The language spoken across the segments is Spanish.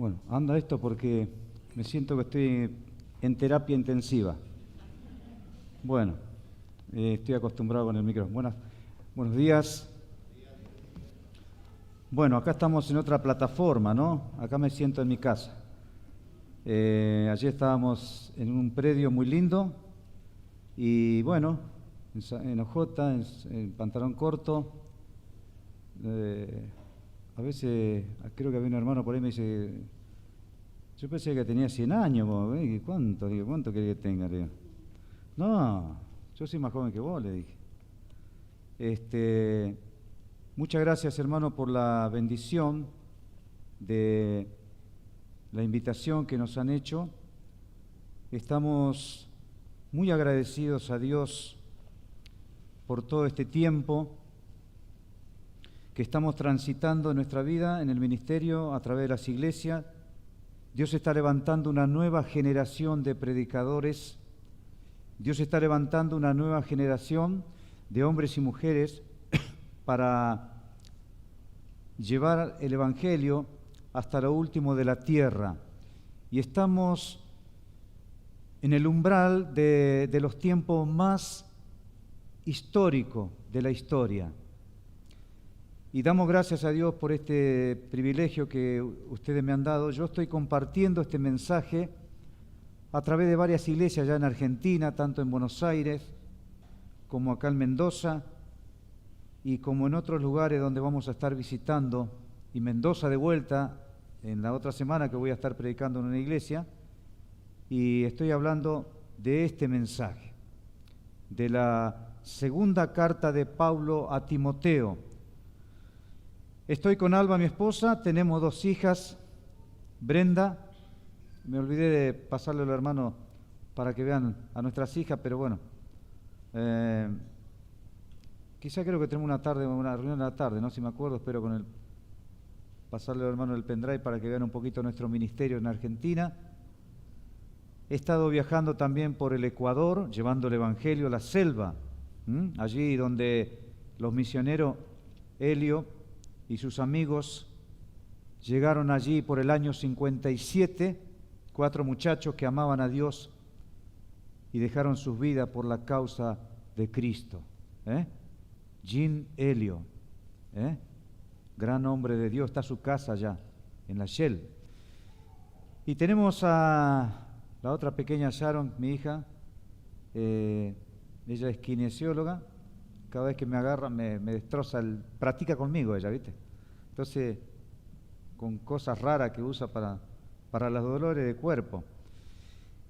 Bueno, anda esto porque me siento que estoy en terapia intensiva. Bueno, estoy acostumbrado con el micrófono. Buenos días. Bueno, acá estamos en otra plataforma, ¿no? Acá me siento en mi casa. Ayer estábamos en un predio muy lindo y bueno, en ojota, en pantalón corto. A veces creo que había un hermano por ahí me dice, yo pensé que tenía 100 años, vos, ¿eh? ¿Cuánto? Digo, ¿cuánto querés que tenga? Digo, no, yo soy más joven que vos, le dije. Muchas gracias, hermano, por la bendición de la invitación que nos han hecho. Estamos muy agradecidos a Dios por todo este tiempo que estamos transitando en nuestra vida, en el ministerio, a través de las iglesias. Dios está levantando una nueva generación de predicadores. Dios está levantando una nueva generación de hombres y mujeres para llevar el Evangelio hasta lo último de la tierra. Y estamos en el umbral de los tiempos más históricos de la historia. Y damos gracias a Dios por este privilegio que ustedes me han dado. Yo estoy compartiendo este mensaje a través de varias iglesias ya en Argentina, tanto en Buenos Aires como acá en Mendoza y como en otros lugares donde vamos a estar visitando, y Mendoza de vuelta en la otra semana que voy a estar predicando en una iglesia, y estoy hablando de este mensaje, de la segunda carta de Pablo a Timoteo. Estoy con Alba, mi esposa, tenemos 2 hijas, Brenda, me olvidé de pasarle al hermano para que vean a nuestras hijas, pero bueno, quizá creo que tenemos una reunión en la tarde, no si me acuerdo, espero pasarle al hermano el pendrive para que vean un poquito nuestro ministerio en Argentina. He estado viajando también por el Ecuador, llevando el Evangelio a la selva, allí donde los misioneros Helio y sus amigos llegaron allí por el año 57, 4 muchachos que amaban a Dios y dejaron sus vidas por la causa de Cristo. Jean Helio, gran hombre de Dios, está su casa allá, en la Shell. Y tenemos a la otra pequeña Sharon, mi hija, ella es kinesióloga. Cada vez que me agarra me destroza, practica conmigo ella, ¿viste? Entonces, con cosas raras que usa para los dolores de cuerpo.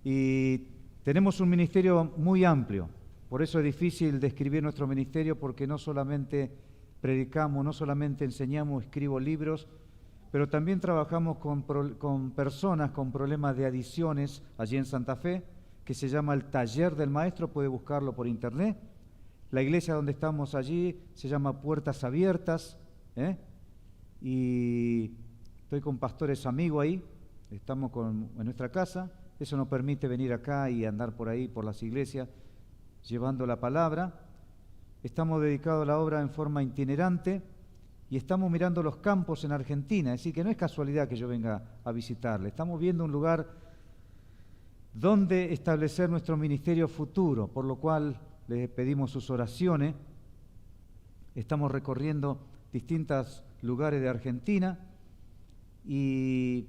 Y tenemos un ministerio muy amplio, por eso es difícil describir nuestro ministerio, porque no solamente predicamos, no solamente enseñamos, escribo libros, pero también trabajamos con personas con problemas de adicciones allí en Santa Fe, que se llama el Taller del Maestro, puede buscarlo por internet. La iglesia donde estamos allí se llama Puertas Abiertas, y estoy con pastores amigos ahí, estamos en nuestra casa, eso nos permite venir acá y andar por ahí, por las iglesias, llevando la palabra. Estamos dedicados a la obra en forma itinerante y estamos mirando los campos en Argentina, es decir, que no es casualidad que yo venga a visitarle, estamos viendo un lugar donde establecer nuestro ministerio futuro, por lo cual les pedimos sus oraciones. Estamos recorriendo distintos lugares de Argentina y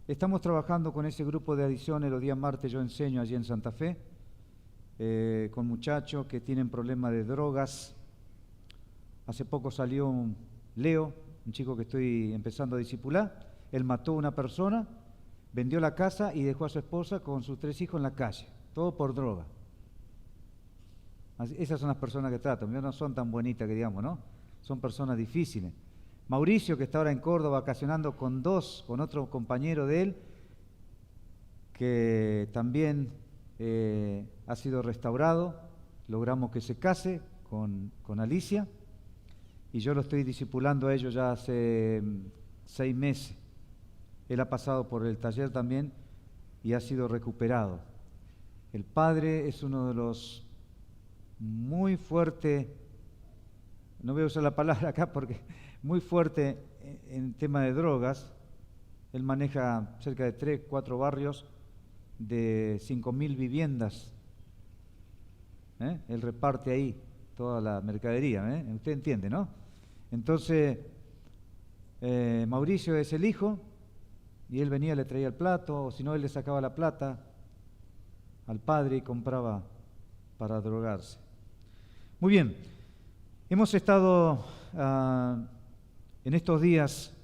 estamos trabajando con ese grupo de adicciones. Los días martes yo enseño allí en Santa Fe, con muchachos que tienen problemas de drogas. Hace poco salió Leo, un chico que estoy empezando a discipular. Él mató a una persona, vendió la casa y dejó a su esposa con sus 3 hijos en la calle, todo por droga. Esas son las personas que trato, no son tan bonitas que digamos, ¿no? Son personas difíciles. Mauricio, que está ahora en Córdoba vacacionando con otro compañero de él, que también ha sido restaurado, logramos que se case con Alicia, y yo lo estoy discipulando a ellos ya hace 6 meses. Él ha pasado por el taller también y ha sido recuperado. El padre es uno de los muy fuerte, no voy a usar la palabra acá porque muy fuerte en tema de drogas, Él maneja cerca de 3, 4 barrios de 5.000 viviendas. Él reparte ahí toda la mercadería. Usted entiende, ¿no? Entonces, Mauricio es el hijo y él venía, le traía el plato, o si no, él le sacaba la plata al padre y compraba para drogarse. Muy bien, hemos estado en estos días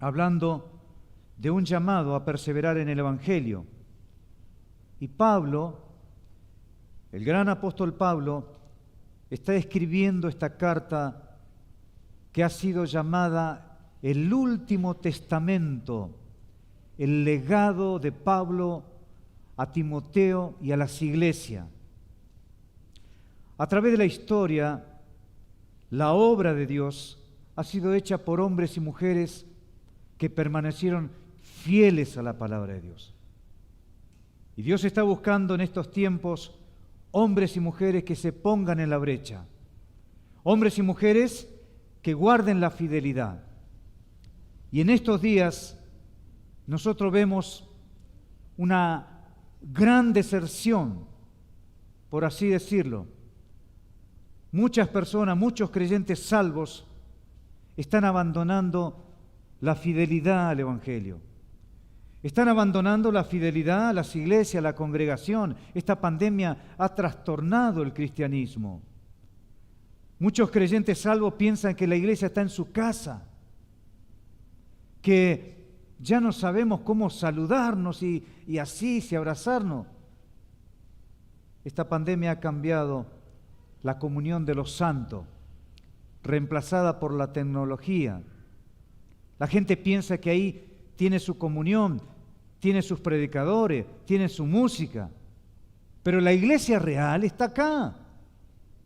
hablando de un llamado a perseverar en el Evangelio. Y Pablo, el gran apóstol Pablo, está escribiendo esta carta que ha sido llamada el último testamento, el legado de Pablo a Timoteo y a las iglesias. A través de la historia, la obra de Dios ha sido hecha por hombres y mujeres que permanecieron fieles a la palabra de Dios. Y Dios está buscando en estos tiempos hombres y mujeres que se pongan en la brecha, hombres y mujeres que guarden la fidelidad. Y en estos días nosotros vemos una gran deserción, por así decirlo. Muchas personas, muchos creyentes salvos están abandonando la fidelidad al Evangelio. Están abandonando la fidelidad a las iglesias, a la congregación. Esta pandemia ha trastornado el cristianismo. Muchos creyentes salvos piensan que la iglesia está en su casa, que ya no sabemos cómo saludarnos y así, y abrazarnos. Esta pandemia ha cambiado la comunión de los santos, reemplazada por la tecnología. La gente piensa que ahí tiene su comunión, tiene sus predicadores, tiene su música, pero la iglesia real está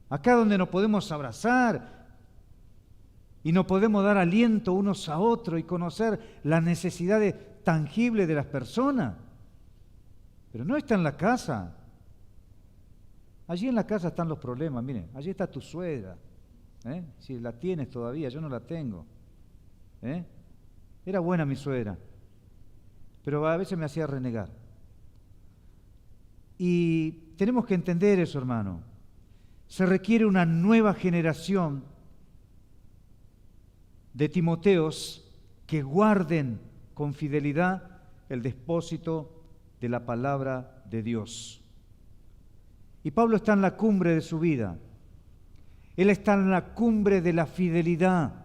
acá donde nos podemos abrazar y nos podemos dar aliento unos a otros y conocer las necesidades tangibles de las personas. Pero no está en la casa. Allí en la casa están los problemas. Miren, allí está tu suegra. Si la tienes todavía, yo no la tengo. Era buena mi suegra, pero a veces me hacía renegar. Y tenemos que entender eso, hermano. Se requiere una nueva generación de Timoteos que guarden con fidelidad el depósito de la palabra de Dios. Y Pablo está en la cumbre de su vida. Él está en la cumbre de la fidelidad.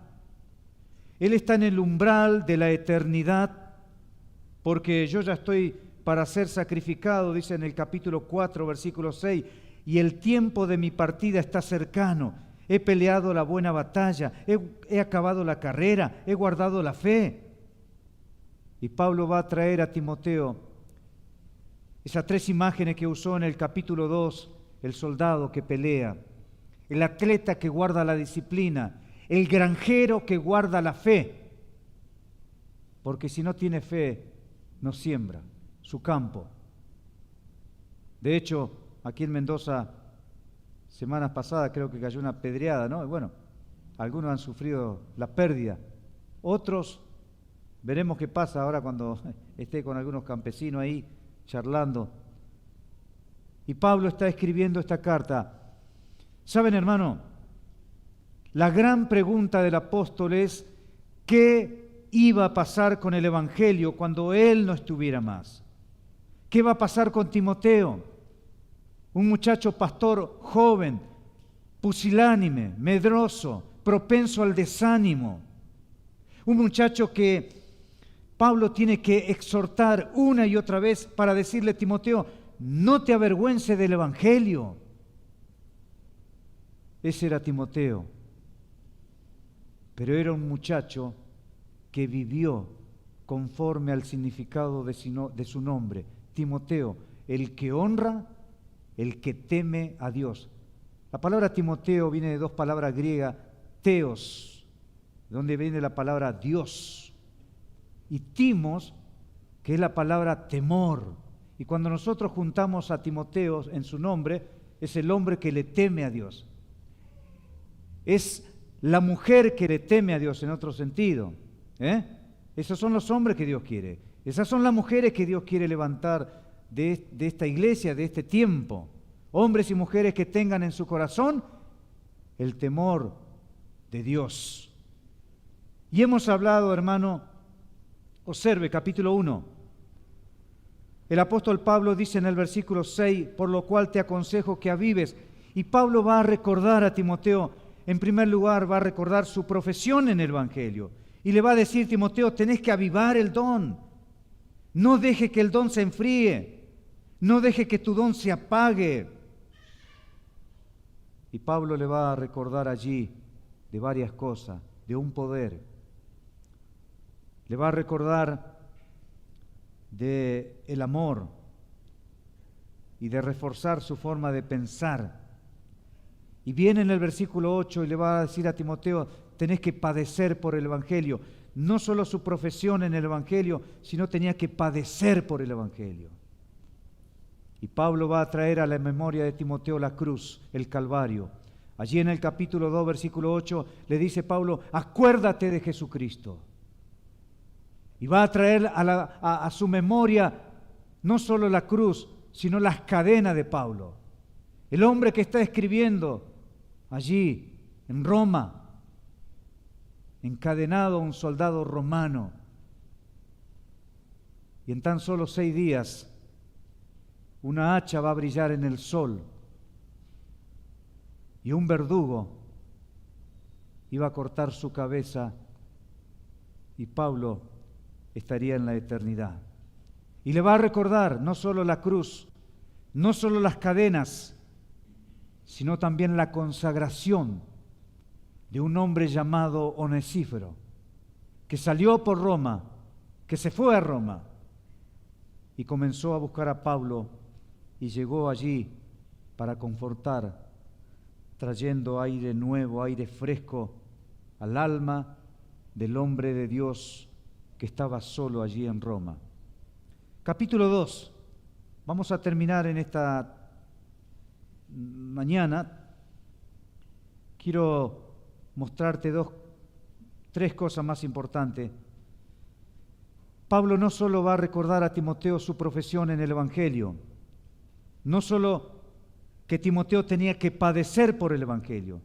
Él está en el umbral de la eternidad, porque yo ya estoy para ser sacrificado, dice en el capítulo 4, versículo 6, y el tiempo de mi partida está cercano. He peleado la buena batalla, he acabado la carrera, he guardado la fe. Y Pablo va a traer a Timoteo esas 3 imágenes que usó en el capítulo 2, el soldado que pelea, el atleta que guarda la disciplina, el granjero que guarda la fe, porque si no tiene fe, no siembra su campo. De hecho, aquí en Mendoza, semanas pasadas creo que cayó una pedreada, ¿no? Y bueno, algunos han sufrido la pérdida, otros veremos qué pasa ahora cuando esté con algunos campesinos ahí charlando. Y Pablo está escribiendo esta carta. ¿Saben, hermano? La gran pregunta del apóstol es, ¿qué iba a pasar con el Evangelio cuando él no estuviera más? ¿Qué va a pasar con Timoteo? Un muchacho pastor joven, pusilánime, medroso, propenso al desánimo. Un muchacho que Pablo tiene que exhortar una y otra vez para decirle, Timoteo, no te avergüences del Evangelio. Ese era Timoteo. Pero era un muchacho que vivió conforme al significado de su nombre. Timoteo, el que honra, el que teme a Dios. La palabra Timoteo viene de 2 palabras griegas, teos, donde viene la palabra Dios, y timos, que es la palabra temor. Y cuando nosotros juntamos a Timoteo en su nombre, es el hombre que le teme a Dios. Es la mujer que le teme a Dios en otro sentido. Esos son los hombres que Dios quiere. Esas son las mujeres que Dios quiere levantar de esta iglesia, de este tiempo. Hombres y mujeres que tengan en su corazón el temor de Dios. Y hemos hablado, hermano, observe, capítulo 1. El apóstol Pablo dice en el versículo 6, por lo cual te aconsejo que avives. Y Pablo va a recordar a Timoteo, en primer lugar, va a recordar su profesión en el Evangelio. Y le va a decir, Timoteo, tenés que avivar el don. No deje que el don se enfríe. No deje que tu don se apague. Y Pablo le va a recordar allí de varias cosas, de un poder. Le va a recordar del amor y de reforzar su forma de pensar. Y viene en el versículo 8 y le va a decir a Timoteo, tenés que padecer por el Evangelio. No solo su profesión en el Evangelio, sino tenía que padecer por el Evangelio. Y Pablo va a traer a la memoria de Timoteo la cruz, el Calvario. Allí en el capítulo 2, versículo 8, le dice Pablo, acuérdate de Jesucristo. Y va a traer a su memoria no solo la cruz, sino las cadenas de Pablo. El hombre que está escribiendo allí, en Roma, encadenado a un soldado romano. Y en tan solo 6 días, una hacha va a brillar en el sol y un verdugo iba a cortar su cabeza y Pablo estaría en la eternidad. Y le va a recordar no solo la cruz, no solo las cadenas, sino también la consagración de un hombre llamado Onesíforo, que salió por Roma, que se fue a Roma y comenzó a buscar a Pablo y llegó allí para confortar, trayendo aire nuevo, aire fresco al alma del hombre de Dios que estaba solo allí en Roma. Capítulo 2. Vamos a terminar en esta mañana. Quiero mostrarte 3 cosas más importantes. Pablo no solo va a recordar a Timoteo su profesión en el Evangelio, no solo que Timoteo tenía que padecer por el Evangelio,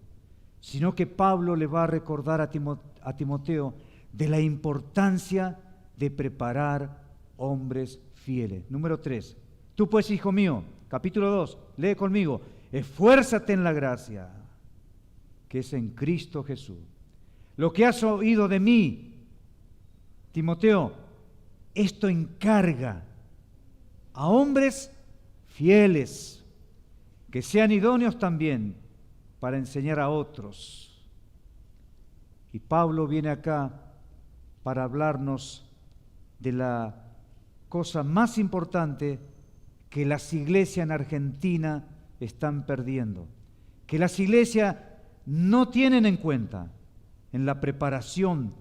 sino que Pablo le va a recordar a Timoteo de la importancia de preparar hombres fieles. Número 3. Tú pues, hijo mío, capítulo 2, lee conmigo, esfuérzate en la gracia que es en Cristo Jesús. Lo que has oído de mí, Timoteo, esto encarga a hombres fieles, que sean idóneos también para enseñar a otros. Y Pablo viene acá para hablarnos de la cosa más importante que las iglesias en Argentina están perdiendo, que las iglesias no tienen en cuenta en la preparación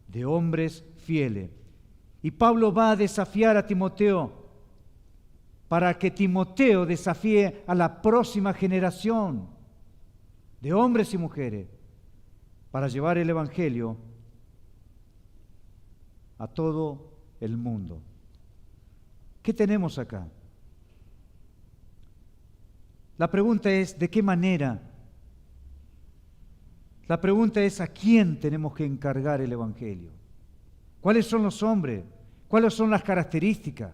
de hombres fieles. Y Pablo va a desafiar a Timoteo para que Timoteo desafíe a la próxima generación de hombres y mujeres para llevar el Evangelio a todo el mundo. ¿Qué tenemos acá? La pregunta es, ¿de qué manera? La pregunta es, ¿a quién tenemos que encargar el Evangelio? ¿Cuáles son los hombres? ¿Cuáles son las características?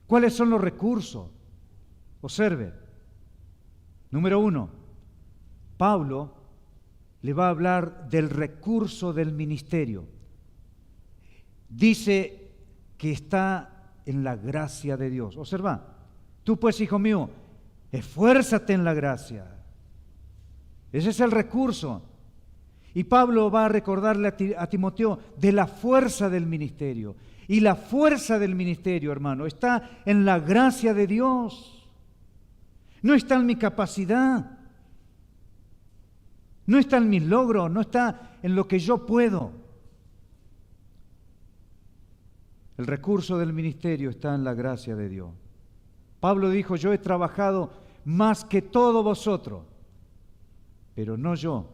¿Cuáles son los recursos? Observe. Número 1, Pablo le va a hablar del recurso del ministerio. Dice que está en la gracia de Dios. Observa, tú pues, hijo mío, esfuérzate en la gracia. Ese es el recurso. Y Pablo va a recordarle a Timoteo de la fuerza del ministerio. Y la fuerza del ministerio, hermano, está en la gracia de Dios. No está en mi capacidad. No está en mis logros. No está en lo que yo puedo. El recurso del ministerio está en la gracia de Dios. Pablo dijo, yo he trabajado más que todos vosotros, pero no yo,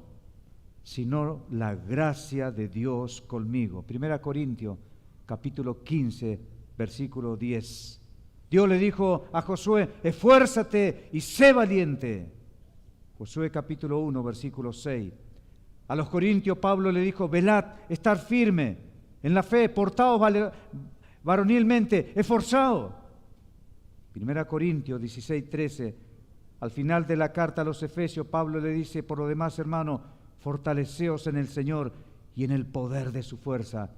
sino la gracia de Dios conmigo. 1 Corintios, capítulo 15, versículo 10. Dios le dijo a Josué, esfuérzate y sé valiente. Josué capítulo 1, versículo 6. A los corintios Pablo le dijo, velad, estar firme en la fe, portaos varonilmente, esforzaos. 1 Corintios 16, 13. Al final de la carta a los Efesios, Pablo le dice, por lo demás, hermano, fortaleceos en el Señor y en el poder de su fuerza.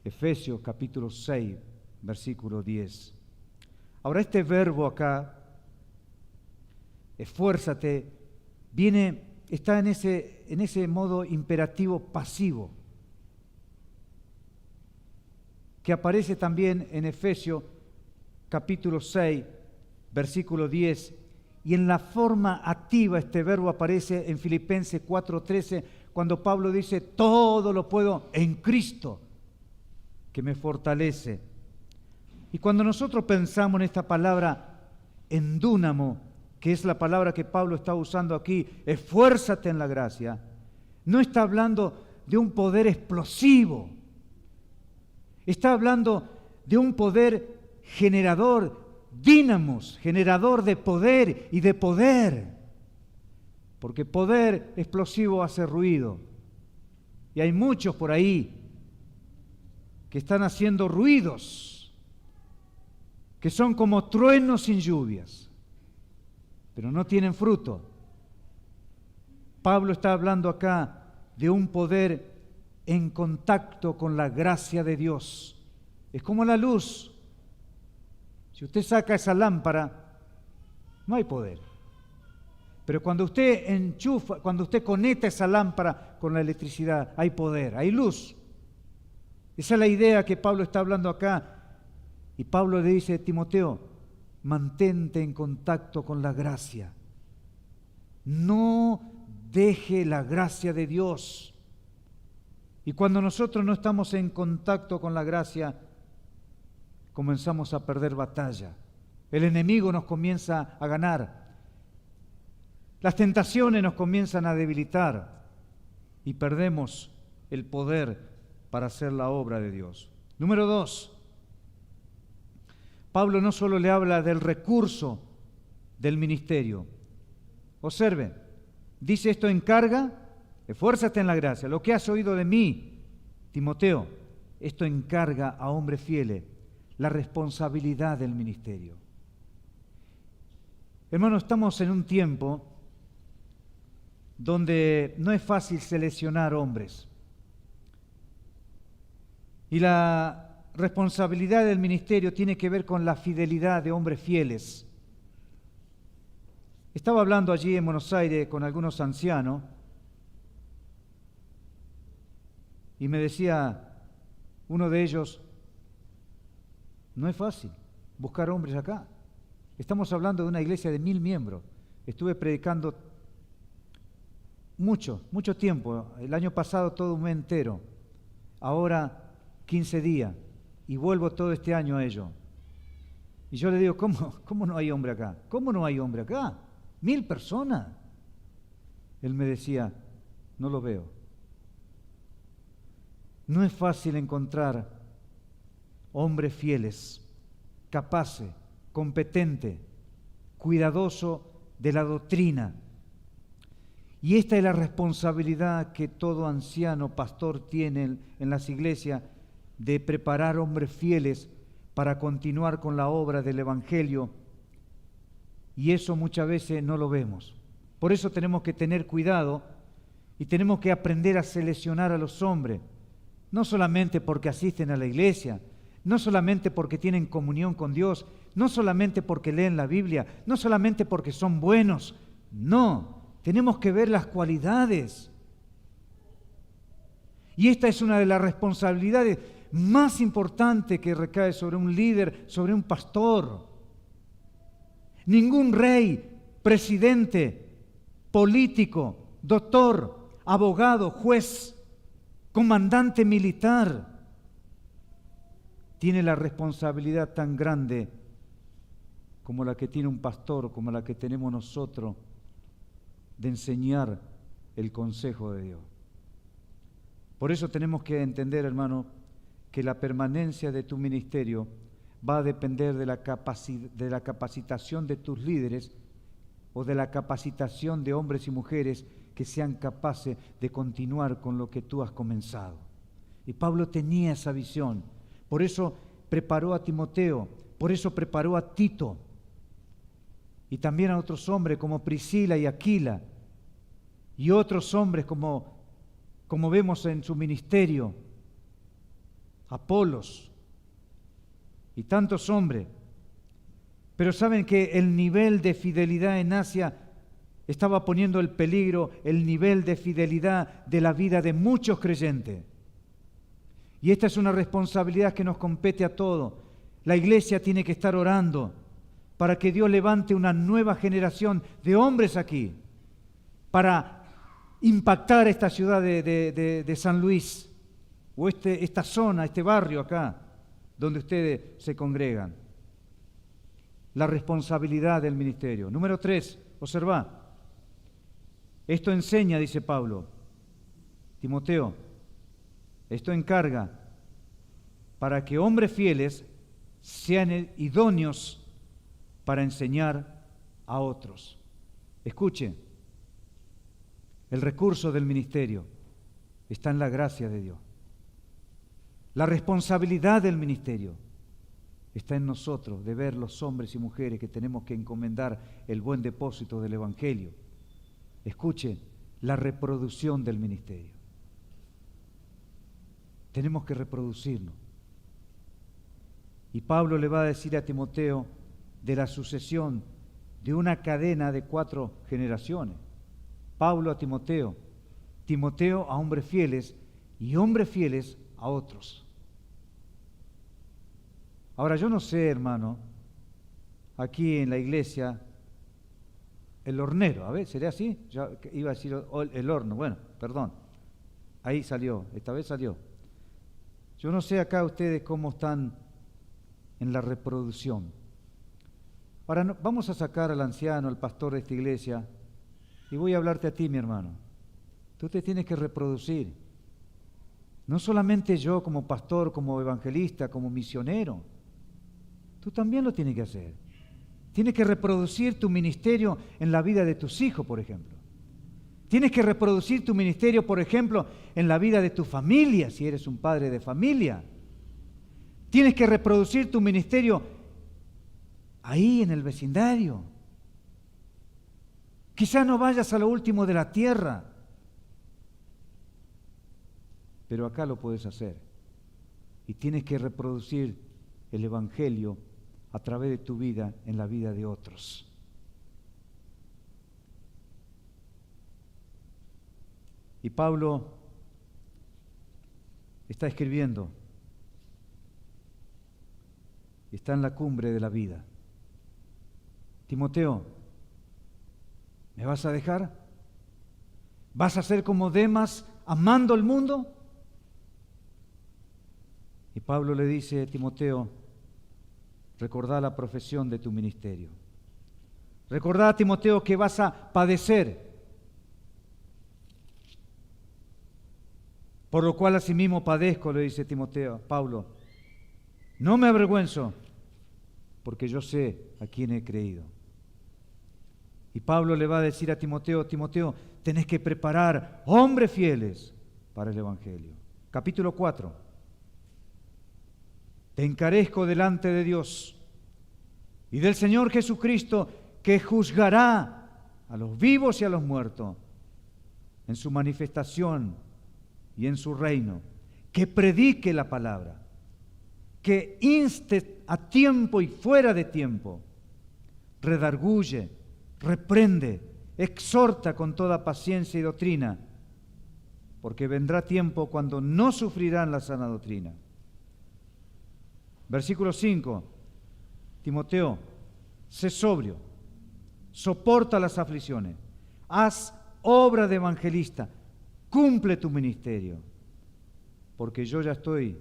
Efesios capítulo 6, versículo 10. Ahora este verbo acá, esfuérzate, está en ese modo imperativo pasivo, que aparece también en Efesios capítulo 6, versículo 10, y en la forma activa este verbo aparece en Filipenses 4:13, cuando Pablo dice, todo lo puedo en Cristo, que me fortalece. Y cuando nosotros pensamos en esta palabra endúnamo, que es la palabra que Pablo está usando aquí, esfuérzate en la gracia, no está hablando de un poder explosivo, está hablando de un poder generador, dínamos, generador de poder y de poder, porque poder explosivo hace ruido, y hay muchos por ahí que están haciendo ruidos, que son como truenos sin lluvias, pero no tienen fruto. Pablo está hablando acá de un poder en contacto con la gracia de Dios. Es como la luz. Si usted saca esa lámpara, no hay poder. Pero cuando usted enchufa, cuando usted conecta esa lámpara con la electricidad, hay poder, hay luz. Esa es la idea que Pablo está hablando acá. Y Pablo le dice a Timoteo, mantente en contacto con la gracia. No deje la gracia de Dios. Y cuando nosotros no estamos en contacto con la gracia, comenzamos a perder batalla. El enemigo nos comienza a ganar. Las tentaciones nos comienzan a debilitar y perdemos el poder para hacer la obra de Dios. Número 2. Pablo no solo le habla del recurso del ministerio. Observen, dice esto encarga, esfuérzate en la gracia. Lo que has oído de mí, Timoteo, esto encarga a hombres fieles la responsabilidad del ministerio. Hermanos, estamos en un tiempo donde no es fácil seleccionar hombres. Y la responsabilidad del ministerio tiene que ver con la fidelidad de hombres fieles. Estaba hablando allí en Buenos Aires con algunos ancianos y me decía uno de ellos, no es fácil buscar hombres acá. Estamos hablando de una iglesia de 1000 miembros. Estuve predicando mucho tiempo. El año pasado todo un mes entero. Ahora 15 días. Y vuelvo todo este año a ello. Y yo le digo, ¿cómo no hay hombre acá? ¿Cómo no hay hombre acá? 1000 personas. Él me decía, no lo veo. No es fácil encontrar hombres fieles, capaces, competentes, cuidadosos de la doctrina. Y esta es la responsabilidad que todo anciano pastor tiene en las iglesias, de preparar hombres fieles para continuar con la obra del Evangelio. Y eso muchas veces no lo vemos. Por eso tenemos que tener cuidado y tenemos que aprender a seleccionar a los hombres, no solamente porque asisten a la iglesia, no solamente porque tienen comunión con Dios, no solamente porque leen la Biblia, no solamente porque son buenos, no, tenemos que ver las cualidades. Y esta es una de las responsabilidades más importantes que recae sobre un líder, sobre un pastor. Ningún rey, presidente, político, doctor, abogado, juez, comandante militar tiene la responsabilidad tan grande como la que tiene un pastor, como la que tenemos nosotros, de enseñar el consejo de Dios. Por eso tenemos que entender, hermano, que la permanencia de tu ministerio va a depender de la capacitación de tus líderes o de la capacitación de hombres y mujeres que sean capaces de continuar con lo que tú has comenzado. Y Pablo tenía esa visión. Por eso preparó a Timoteo, por eso preparó a Tito y también a otros hombres como Priscila y Aquila y otros hombres como vemos en su ministerio, Apolos y tantos hombres. Pero saben que el nivel de fidelidad en Asia estaba poniendo en peligro el nivel de fidelidad de la vida de muchos creyentes. Y esta es una responsabilidad que nos compete a todos. La iglesia tiene que estar orando para que Dios levante una nueva generación de hombres aquí, para impactar esta ciudad de San Luis, o esta zona, este barrio acá, donde ustedes se congregan. La responsabilidad del ministerio. Número 3, observa. Esto enseña, dice Pablo, Timoteo, esto encarga para que hombres fieles sean idóneos para enseñar a otros. Escuche, el recurso del ministerio está en la gracia de Dios. La responsabilidad del ministerio está en nosotros de ver los hombres y mujeres que tenemos que encomendar el buen depósito del Evangelio. Escuche, la reproducción del ministerio. Tenemos que reproducirnos. Y Pablo le va a decir a Timoteo de la sucesión de una cadena de 4 generaciones. Pablo a Timoteo, Timoteo a hombres fieles y hombres fieles a otros. Ahora yo no sé, hermano, aquí en la iglesia, el hornero, a ver, ¿sería así? Ya iba a decir el horno, bueno, perdón, ahí salió, esta vez salió. Yo no sé acá ustedes cómo están en la reproducción. Ahora vamos a sacar al anciano, al pastor de esta iglesia, y voy a hablarte a ti, mi hermano. Tú te tienes que reproducir. No solamente yo como pastor, como evangelista, como misionero. Tú también lo tienes que hacer. Tienes que reproducir tu ministerio en la vida de tus hijos, por ejemplo. Tienes que reproducir tu ministerio, por ejemplo, en la vida de tu familia, si eres un padre de familia. Tienes que reproducir tu ministerio ahí en el vecindario. Quizás no vayas a lo último de la tierra, pero acá lo puedes hacer. Y tienes que reproducir el Evangelio a través de tu vida en la vida de otros. Y Pablo está escribiendo, y está en la cumbre de la vida. Timoteo, ¿me vas a dejar? ¿Vas a ser como Demas amando el mundo? Y Pablo le dice a Timoteo, recordá la profesión de tu ministerio. Recordá, Timoteo, que vas a padecer, por lo cual asimismo padezco, le dice Timoteo, Pablo. No me avergüenzo, porque yo sé a quién he creído. Y Pablo le va a decir a Timoteo, Timoteo, tenés que preparar hombres fieles para el Evangelio. Capítulo 4. Te encarezco delante de Dios y del Señor Jesucristo, que juzgará a los vivos y a los muertos en su manifestación y en su reino, que predique la palabra, que inste a tiempo y fuera de tiempo, redarguye, reprende, exhorta con toda paciencia y doctrina, porque vendrá tiempo cuando no sufrirán la sana doctrina. Versículo 5, Timoteo, sé sobrio, soporta las aflicciones, haz obra de evangelista, cumple tu ministerio, porque yo ya estoy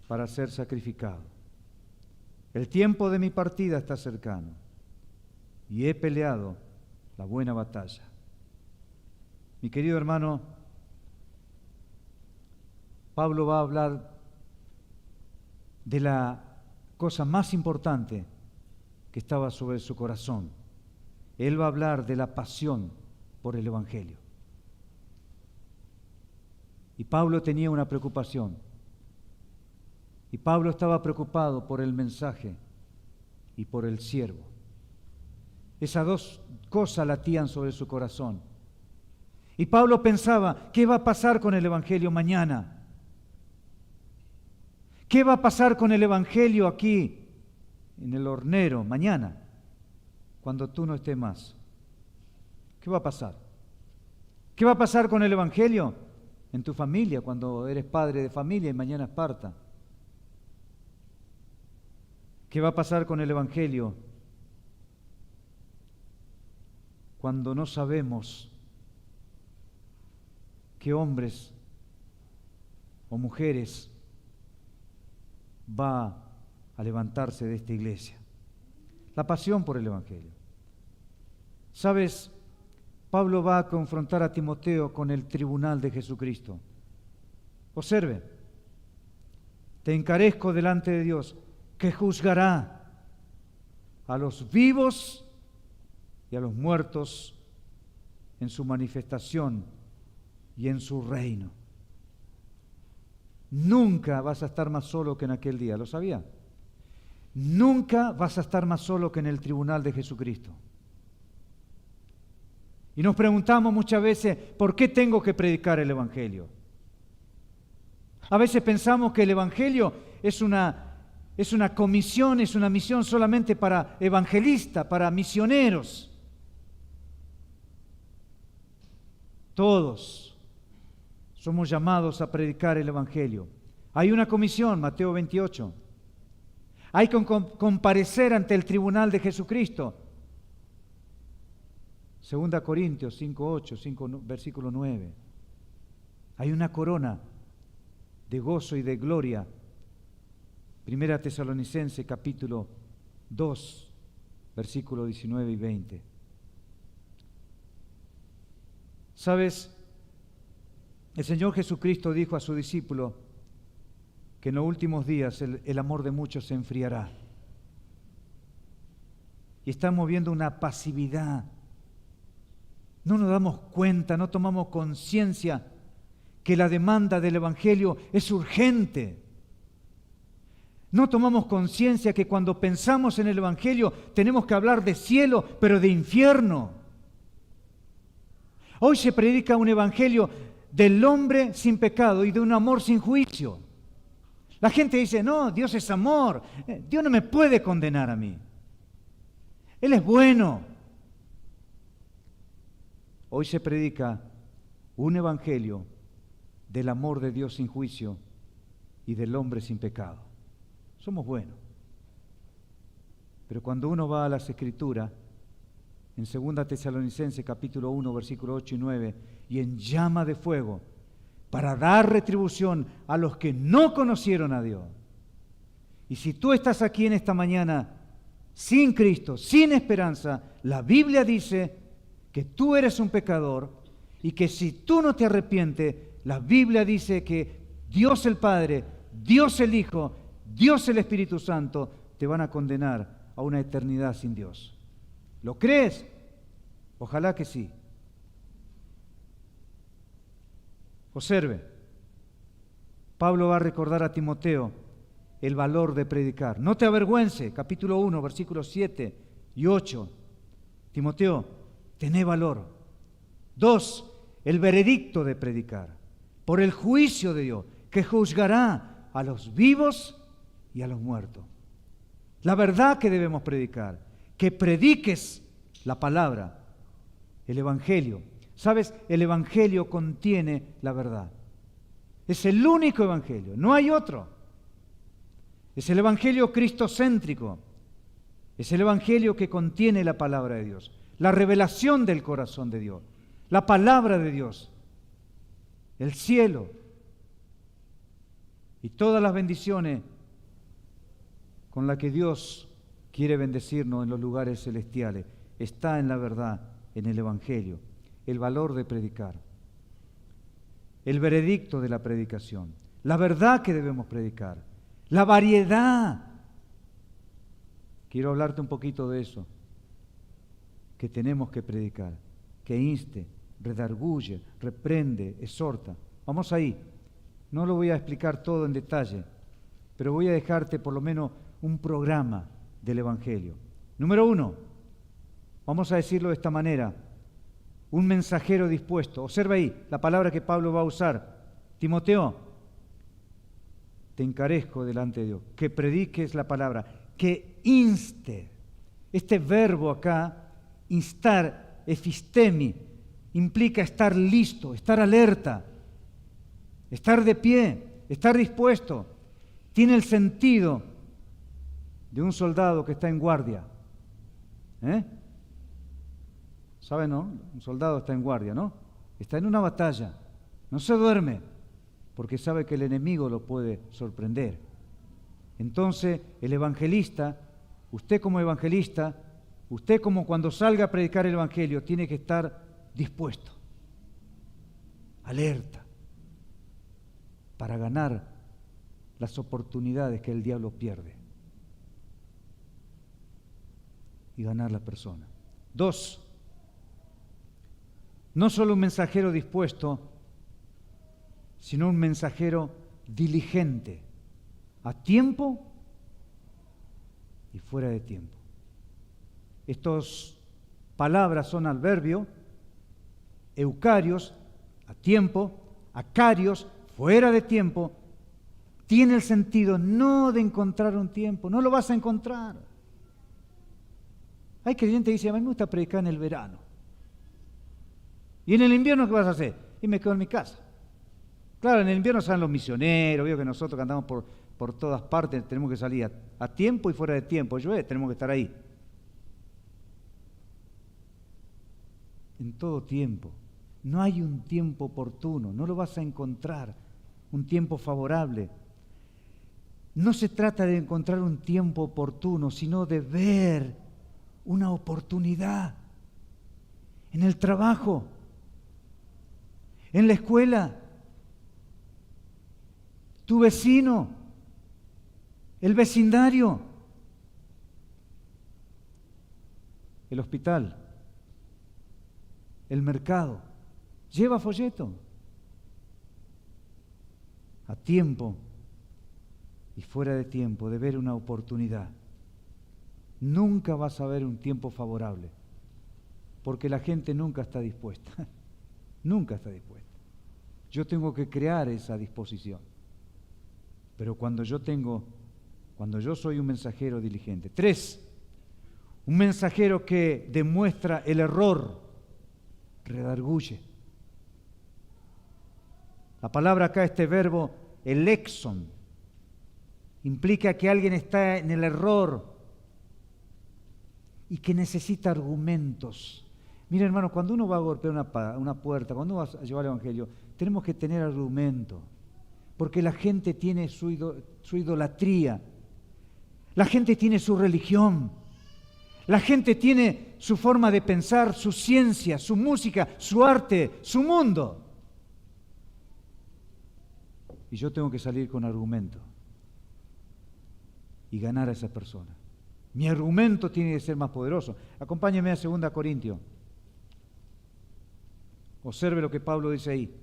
para ser sacrificado. El tiempo de mi partida está cercano y he peleado la buena batalla. Mi querido hermano, Pablo va a hablar de la cosa más importante que estaba sobre su corazón. Él va a hablar de la pasión por el Evangelio. Y Pablo tenía una preocupación. Y Pablo estaba preocupado por el mensaje y por el siervo. Esas dos cosas latían sobre su corazón. Y Pablo pensaba, ¿qué va a pasar con el Evangelio mañana? ¿Qué va a pasar con el Evangelio aquí, en el hornero, mañana, cuando tú no estés más? ¿Qué va a pasar? ¿Qué va a pasar con el Evangelio en tu familia, cuando eres padre de familia y mañana Esparta? ¿Qué va a pasar con el Evangelio cuando no sabemos qué hombres o mujeres va a levantarse de esta iglesia? La pasión por el Evangelio. ¿Sabes? Pablo va a confrontar a Timoteo con el tribunal de Jesucristo. Observe, te encarezco delante de Dios, que juzgará a los vivos y a los muertos en su manifestación y en su reino. Nunca vas a estar más solo que en aquel día, ¿lo sabía? Nunca vas a estar más solo que en el tribunal de Jesucristo. Y nos preguntamos muchas veces, ¿por qué tengo que predicar el Evangelio? A veces pensamos que el Evangelio es una comisión, es una misión solamente para evangelistas, para misioneros. Todos somos llamados a predicar el Evangelio. Hay una comisión, Mateo 28. Hay que comparecer ante el tribunal de Jesucristo. 2 Corintios 5:8, versículo 9. Hay una corona de gozo y de gloria. 1 Tesalonicenses capítulo 2, versículo 19 y 20. ¿Sabes? El Señor Jesucristo dijo a su discípulo que en los últimos días el amor de muchos se enfriará. Y estamos viendo una pasividad. No nos damos cuenta, no tomamos conciencia que la demanda del Evangelio es urgente. No tomamos conciencia que cuando pensamos en el Evangelio tenemos que hablar de cielo, pero de infierno. Hoy se predica un Evangelio del hombre sin pecado y de un amor sin juicio. La gente dice, no, Dios es amor, Dios no me puede condenar a mí. Él es bueno. Hoy se predica un Evangelio del amor de Dios sin juicio y del hombre sin pecado. Somos buenos. Pero cuando uno va a las Escrituras, en 2 Tesalonicenses capítulo 1, versículo 8 y 9, y en llama de fuego, para dar retribución a los que no conocieron a Dios. Y si tú estás aquí en esta mañana sin Cristo, sin esperanza, la Biblia dice que tú eres un pecador y que si tú no te arrepientes, la Biblia dice que Dios el Padre, Dios el Hijo, Dios el Espíritu Santo te van a condenar a una eternidad sin Dios. ¿Lo crees? Ojalá que sí. Observe, Pablo va a recordar a Timoteo el valor de predicar. No te avergüences, capítulo 1, versículos 7 y 8. Timoteo, tené valor. 2, el veredicto de predicar, por el juicio de Dios, que juzgará a los vivos y a los muertos. La verdad que debemos predicar, que prediques la palabra, el Evangelio. ¿Sabes? El Evangelio contiene la verdad. Es el único Evangelio, no hay otro. Es el Evangelio cristocéntrico. Es el Evangelio que contiene la palabra de Dios, la revelación del corazón de Dios, la palabra de Dios, el cielo y todas las bendiciones con las que Dios quiere bendecirnos en los lugares celestiales. Está en la verdad, en el Evangelio. El valor de predicar, el veredicto de la predicación, la verdad que debemos predicar, la variedad. Quiero hablarte un poquito de eso, que tenemos que predicar, que inste, redarguye, reprende, exhorta. Vamos ahí. No lo voy a explicar todo en detalle, pero voy a dejarte por lo menos un programa del Evangelio. Número 1, vamos a decirlo de esta manera, un mensajero dispuesto. Observa ahí la palabra que Pablo va a usar. Timoteo, te encarezco delante de Dios, que prediques la palabra, que inste. Este verbo acá, instar, efistemi, implica estar listo, estar alerta, estar de pie, estar dispuesto. Tiene el sentido de un soldado que está en guardia. ¿Saben, no? Un soldado está en guardia, ¿no? Está en una batalla, no se duerme, porque sabe que el enemigo lo puede sorprender. Entonces, el evangelista, usted como evangelista, usted como cuando salga a predicar el evangelio, tiene que estar dispuesto, alerta, para ganar las oportunidades que el diablo pierde y ganar la persona. 2, no solo un mensajero dispuesto, sino un mensajero diligente, a tiempo y fuera de tiempo. Estas palabras son adverbios, eucarios, a tiempo, acarios, fuera de tiempo. Tiene el sentido no de encontrar un tiempo, no lo vas a encontrar. Hay creyentes que dicen, a mí me gusta predicar en el verano. ¿Y en el invierno qué vas a hacer? Y me quedo en mi casa. Claro, en el invierno salen los misioneros, veo que nosotros que andamos por todas partes, tenemos que salir a tiempo y fuera de tiempo. Llueve, tenemos que estar ahí. En todo tiempo. No hay un tiempo oportuno, no lo vas a encontrar, un tiempo favorable. No se trata de encontrar un tiempo oportuno, sino de ver una oportunidad en el trabajo, en la escuela, tu vecino, el vecindario, el hospital, el mercado. Lleva folleto a tiempo y fuera de tiempo de ver una oportunidad. Nunca vas a ver un tiempo favorable, porque la gente nunca está dispuesta. Nunca está dispuesta. Yo tengo que crear esa disposición. Pero cuando yo soy un mensajero diligente. 3, un mensajero que demuestra el error, redarguye. La palabra acá, este verbo, elexon, implica que alguien está en el error y que necesita argumentos. Mira, hermano, cuando uno va a golpear una puerta, cuando uno va a llevar el evangelio, tenemos que tener argumento, porque la gente tiene su idolatría, la gente tiene su religión, la gente tiene su forma de pensar, su ciencia, su música, su arte, su mundo. Y yo tengo que salir con argumento y ganar a esa persona. Mi argumento tiene que ser más poderoso. Acompáñeme a 2 Corintios. Observe lo que Pablo dice ahí.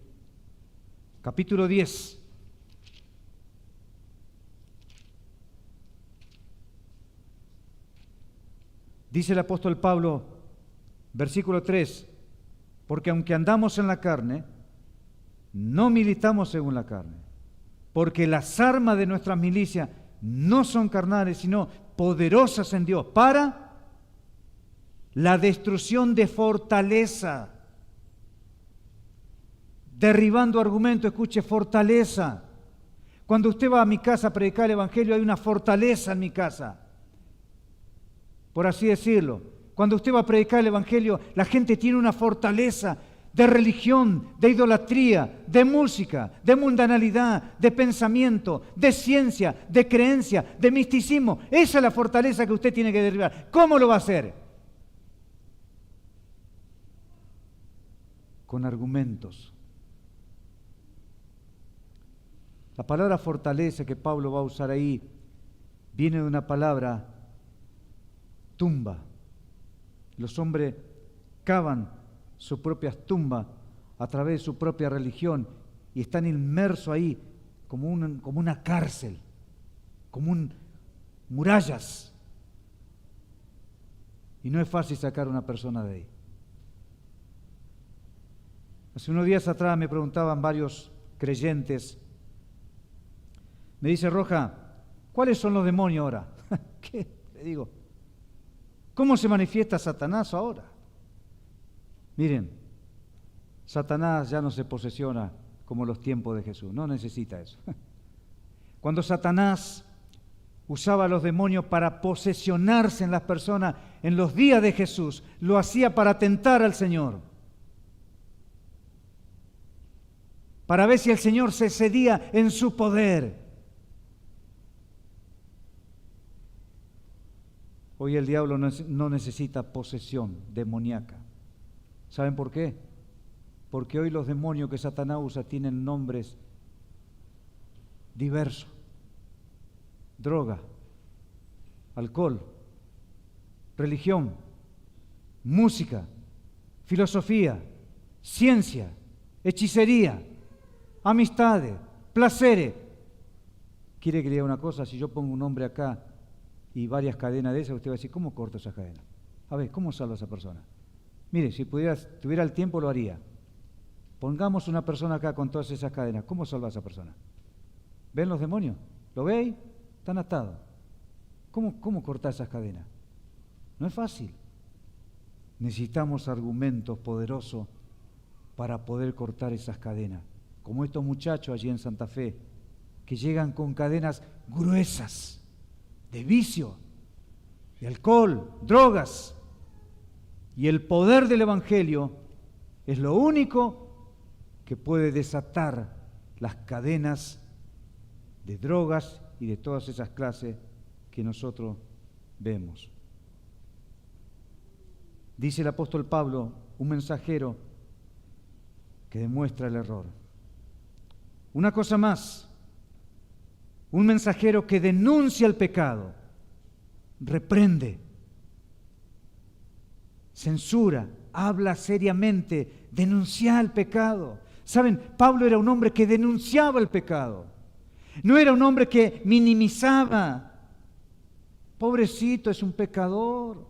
Capítulo 10. Dice el apóstol Pablo, versículo 3, porque aunque andamos en la carne, no militamos según la carne, porque las armas de nuestra milicia no son carnales, sino poderosas en Dios para la destrucción de fortaleza. Derribando argumentos, escuche, fortaleza. Cuando usted va a mi casa a predicar el evangelio, hay una fortaleza en mi casa, por así decirlo. Cuando usted va a predicar el evangelio, la gente tiene una fortaleza de religión, de idolatría, de música, de mundanalidad, de pensamiento, de ciencia, de creencia, de misticismo. Esa es la fortaleza que usted tiene que derribar. ¿Cómo lo va a hacer? Con argumentos. La palabra fortaleza que Pablo va a usar ahí viene de una palabra tumba. Los hombres cavan sus propias tumbas a través de su propia religión y están inmersos ahí como una cárcel, como murallas. Y no es fácil sacar a una persona de ahí. Hace unos días atrás me preguntaban varios creyentes, me dice Roja, ¿cuáles son los demonios ahora? ¿Qué? Le digo, ¿cómo se manifiesta Satanás ahora? Miren, Satanás ya no se posesiona como en los tiempos de Jesús, no necesita eso. Cuando Satanás usaba a los demonios para posesionarse en las personas en los días de Jesús, lo hacía para tentar al Señor, para ver si el Señor se cedía en su poder. Hoy el diablo no necesita posesión demoníaca. ¿Saben por qué? Porque hoy los demonios que Satanás usa tienen nombres diversos. Droga, alcohol, religión, música, filosofía, ciencia, hechicería, amistades, placeres. ¿Quiere que le diga una cosa? Si yo pongo un nombre acá y varias cadenas de esas, usted va a decir, ¿cómo corto esa cadena? A ver, ¿cómo salvo a esa persona? Mire, si tuviera el tiempo lo haría. Pongamos una persona acá con todas esas cadenas, ¿cómo salva a esa persona? ¿Ven los demonios? ¿Lo veis? Están atados. ¿Cómo cortar esas cadenas? No es fácil. Necesitamos argumentos poderosos para poder cortar esas cadenas. Como estos muchachos allí en Santa Fe, que llegan con cadenas gruesas de vicio, de alcohol, drogas. Y el poder del Evangelio es lo único que puede desatar las cadenas de drogas y de todas esas clases que nosotros vemos. Dice el apóstol Pablo, un mensajero que demuestra el error. Una cosa más, un mensajero que denuncia el pecado, reprende, censura, habla seriamente, denuncia el pecado. ¿Saben? Pablo era un hombre que denunciaba el pecado. No era un hombre que minimizaba. Pobrecito, es un pecador.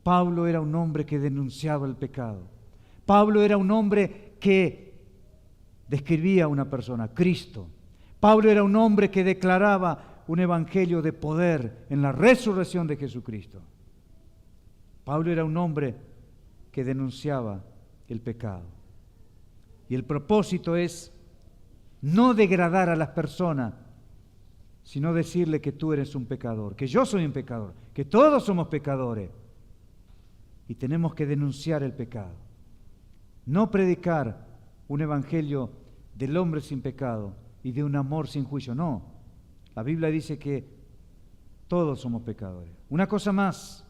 Pablo era un hombre que denunciaba el pecado. Pablo era un hombre que describía a una persona, Cristo. Pablo era un hombre que declaraba un evangelio de poder en la resurrección de Jesucristo. Pablo era un hombre que denunciaba el pecado. Y el propósito es no degradar a las personas, sino decirle que tú eres un pecador, que yo soy un pecador, que todos somos pecadores. Y tenemos que denunciar el pecado. No predicar un evangelio del hombre sin pecado y de un amor sin juicio, no. La Biblia dice que todos somos pecadores. Una cosa más,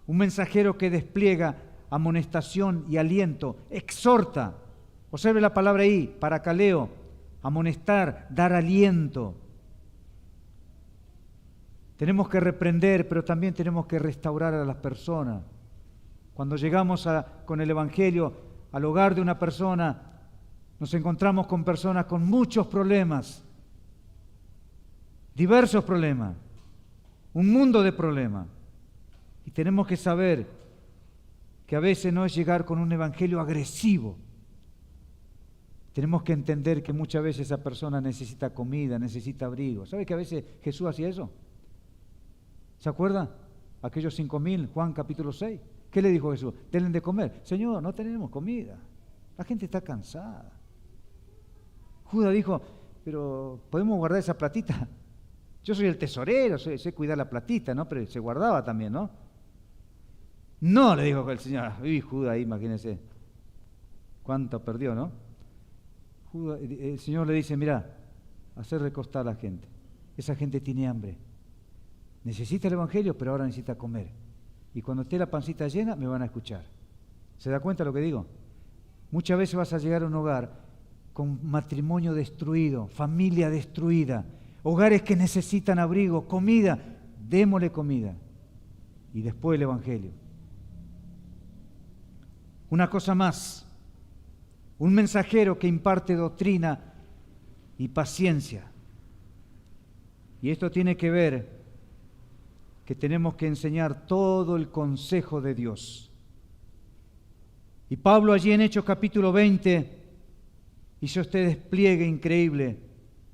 un mensajero que despliega amonestación y aliento, exhorta. Observe la palabra ahí, paracaleo, amonestar, dar aliento. Tenemos que reprender, pero también tenemos que restaurar a las personas. Cuando llegamos con el Evangelio al hogar de una persona, nos encontramos con personas con muchos problemas, diversos problemas, un mundo de problemas. Y tenemos que saber que a veces no es llegar con un evangelio agresivo. Tenemos que entender que muchas veces esa persona necesita comida, necesita abrigo. ¿Sabe que a veces Jesús hacía eso? ¿Se acuerda? Aquellos 5.000, Juan capítulo 6. ¿Qué le dijo Jesús? Denle de comer. Señor, no tenemos comida. La gente está cansada. Judas dijo, pero ¿podemos guardar esa platita? Yo soy el tesorero, sé cuidar la platita, ¿no? Pero se guardaba también, ¿no? No, le dijo el Señor. Uy, Judas ahí, imagínense. ¿Cuánto perdió, no? Judas, el Señor le dice, mira, hacer recostar a la gente. Esa gente tiene hambre. Necesita el Evangelio, pero ahora necesita comer. Y cuando esté la pancita llena, me van a escuchar. ¿Se da cuenta lo que digo? Muchas veces vas a llegar a un hogar con matrimonio destruido, familia destruida, hogares que necesitan abrigo, comida, démosle comida. Y después el Evangelio. Una cosa más, un mensajero que imparte doctrina y paciencia. Y esto tiene que ver que tenemos que enseñar todo el consejo de Dios. Y Pablo allí en Hechos capítulo 20 hizo este despliegue increíble,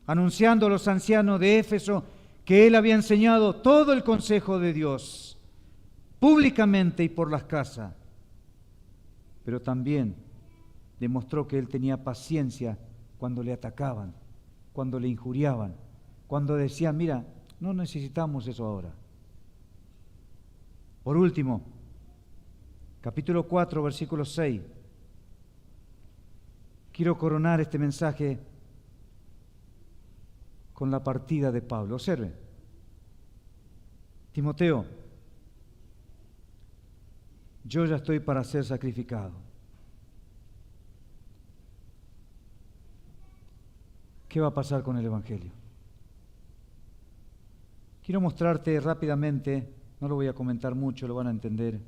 anunciando a los ancianos de Éfeso que él había enseñado todo el consejo de Dios, públicamente y por las casas. Pero también demostró que él tenía paciencia cuando le atacaban, cuando le injuriaban, cuando decían, mira, no necesitamos eso ahora. Por último, capítulo 4, versículo 6. Quiero coronar este mensaje con la partida de Pablo. Observe. Timoteo, yo ya estoy para ser sacrificado. ¿Qué va a pasar con el Evangelio? Quiero mostrarte rápidamente, no lo voy a comentar mucho, lo van a entender.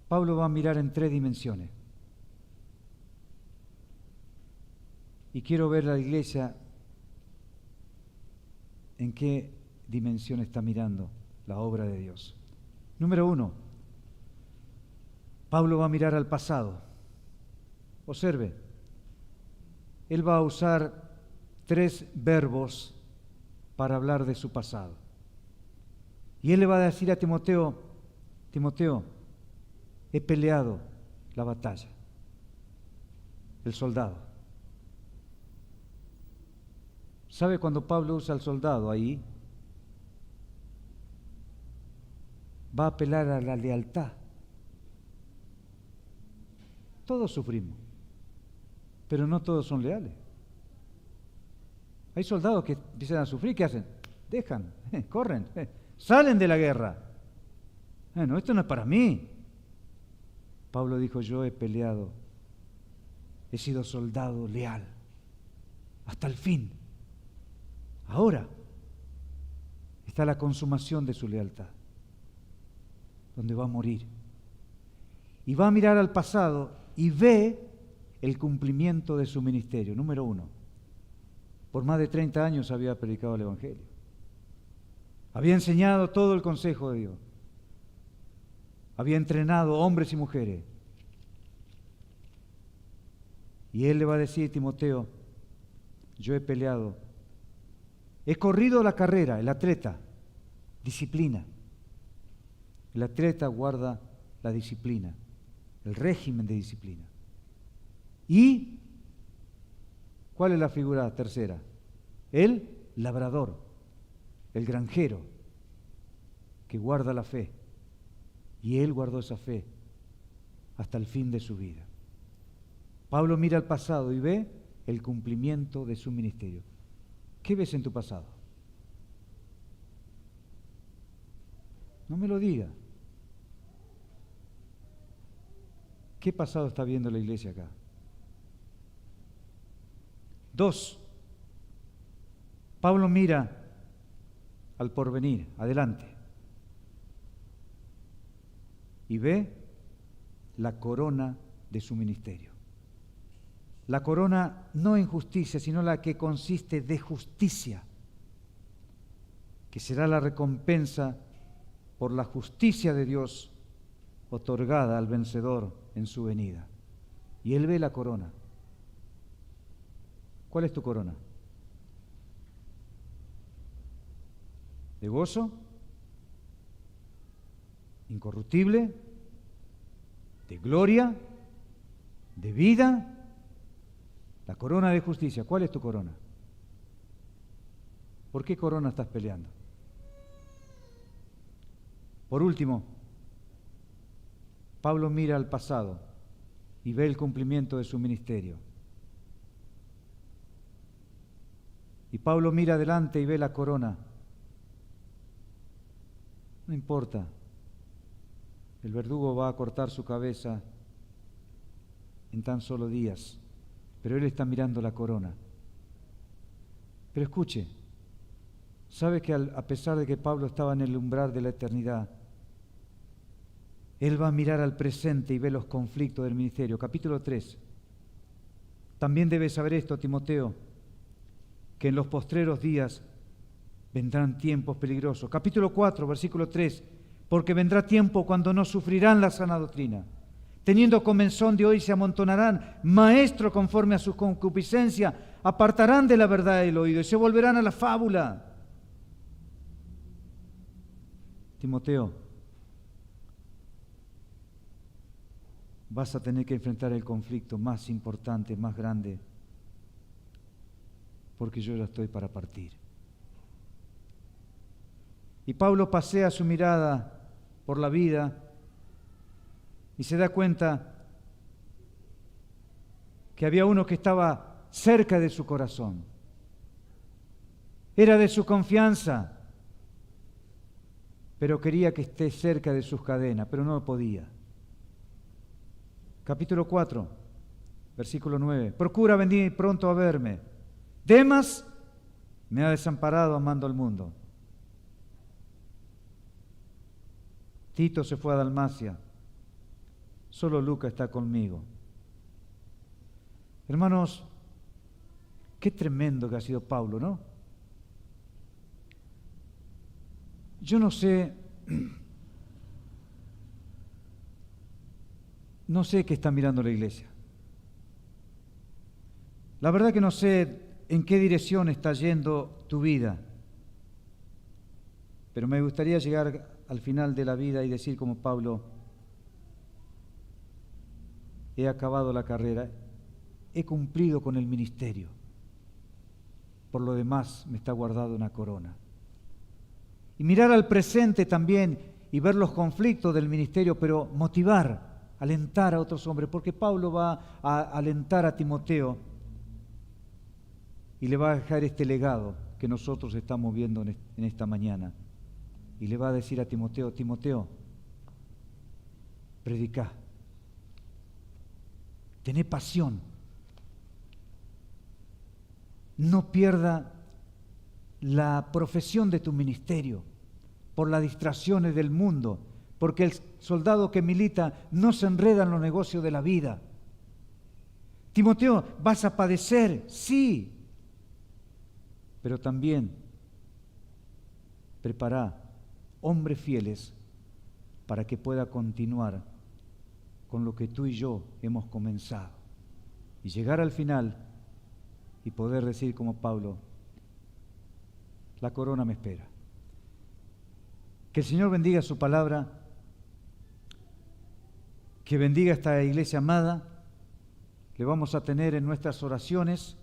Pablo va a mirar en 3 dimensiones. Y quiero ver la iglesia en qué dimensión está mirando la obra de Dios. Número 1, Pablo va a mirar al pasado. Observe, él va a usar 3 verbos para hablar de su pasado. Y él le va a decir a Timoteo, Timoteo, he peleado la batalla, el soldado. ¿Sabe cuando Pablo usa al soldado ahí? Va a apelar a la lealtad. Todos sufrimos, pero no todos son leales. Hay soldados que empiezan a sufrir, ¿qué hacen? Dejan, corren, salen de la guerra. No, esto no es para mí. Pablo dijo, yo he peleado, he sido soldado leal, hasta el fin. Ahora está la consumación de su lealtad, donde va a morir. Y va a mirar al pasado y ve el cumplimiento de su ministerio. Número 1, por más de 30 años había predicado el Evangelio. Había enseñado todo el consejo de Dios. Había entrenado hombres y mujeres. Y él le va a decir, Timoteo, yo he peleado, he corrido la carrera, el atleta, disciplina. El atleta guarda la disciplina, el régimen de disciplina. ¿Y cuál es la figura tercera? El labrador, el granjero, que guarda la fe. Y él guardó esa fe hasta el fin de su vida. Pablo mira al pasado y ve el cumplimiento de su ministerio. ¿Qué ves en tu pasado? No me lo diga. ¿Qué pasado está viendo la iglesia acá? 2, Pablo mira al porvenir, adelante, y ve la corona de su ministerio. La corona no en justicia, sino la que consiste de justicia, que será la recompensa por la justicia de Dios otorgada al vencedor en su venida. Y él ve la corona. ¿Cuál es tu corona? ¿De gozo? ¿Incorruptible? ¿De gloria? ¿De vida? La corona de justicia. ¿Cuál es tu corona? ¿Por qué corona estás peleando? Por último, Pablo mira al pasado y ve el cumplimiento de su ministerio. Y Pablo mira adelante y ve la corona. No importa, el verdugo va a cortar su cabeza en tan solo días. pero Él está mirando la corona. Pero escuche, ¿sabe que a pesar de que Pablo estaba en el umbral de la eternidad, él va a mirar al presente y ve los conflictos del ministerio? Capítulo 3. También debes saber esto, Timoteo, que en los postreros días vendrán tiempos peligrosos. Capítulo 4, versículo 3. Porque vendrá tiempo cuando no sufrirán la sana doctrina. Teniendo comezón de hoy se amontonarán maestros conforme a su concupiscencia, apartarán de la verdad el oído y se volverán a la fábula. Timoteo, vas a tener que enfrentar el conflicto más importante, más grande, porque yo ya estoy para partir. Y Pablo pasea su mirada por la vida y se da cuenta que había uno que estaba cerca de su corazón. Era de su confianza, pero quería que esté cerca de sus cadenas, pero no podía. Capítulo 4, versículo 9. Procura venir pronto a verme. Demas me ha desamparado amando al mundo. Tito se fue a Dalmacia. Solo Lucas está conmigo. Hermanos, qué tremendo que ha sido Pablo, ¿no? Yo no sé qué está mirando la iglesia. La verdad que no sé en qué dirección está yendo tu vida, pero me gustaría llegar al final de la vida y decir como Pablo: he acabado la carrera, he cumplido con el ministerio, por lo demás me está guardada una corona. Y mirar al presente también y ver los conflictos del ministerio, pero motivar, alentar a otros hombres, porque Pablo va a alentar a Timoteo y le va a dejar este legado que nosotros estamos viendo en esta mañana. Y le va a decir a Timoteo: Timoteo, predicá, tené pasión, no pierda la profesión de tu ministerio por las distracciones del mundo, porque el soldado que milita no se enreda en los negocios de la vida. Timoteo, vas a padecer, sí, pero también prepara hombres fieles para que pueda continuar con lo que tú y yo hemos comenzado y llegar al final y poder decir como Pablo: la corona me espera. Que el Señor bendiga su palabra, que bendiga esta iglesia amada que vamos a tener en nuestras oraciones,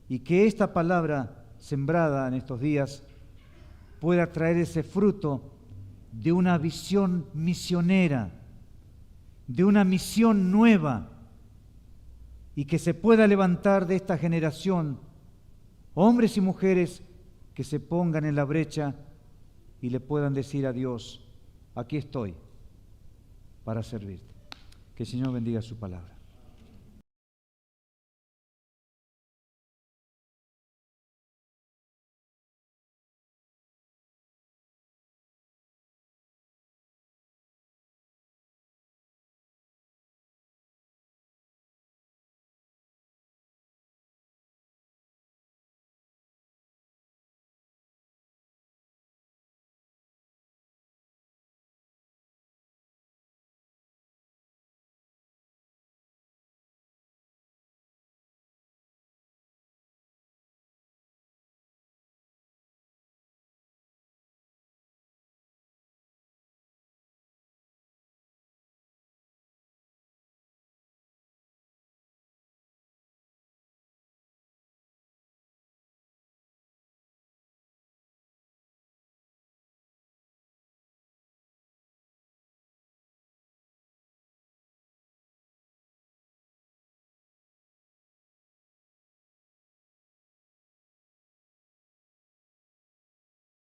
y que esta palabra sembrada en estos días pueda traer ese fruto de una visión misionera, de una misión nueva, y que se pueda levantar de esta generación hombres y mujeres que se pongan en la brecha y le puedan decir a Dios: aquí estoy para servirte. Que el Señor bendiga su palabra.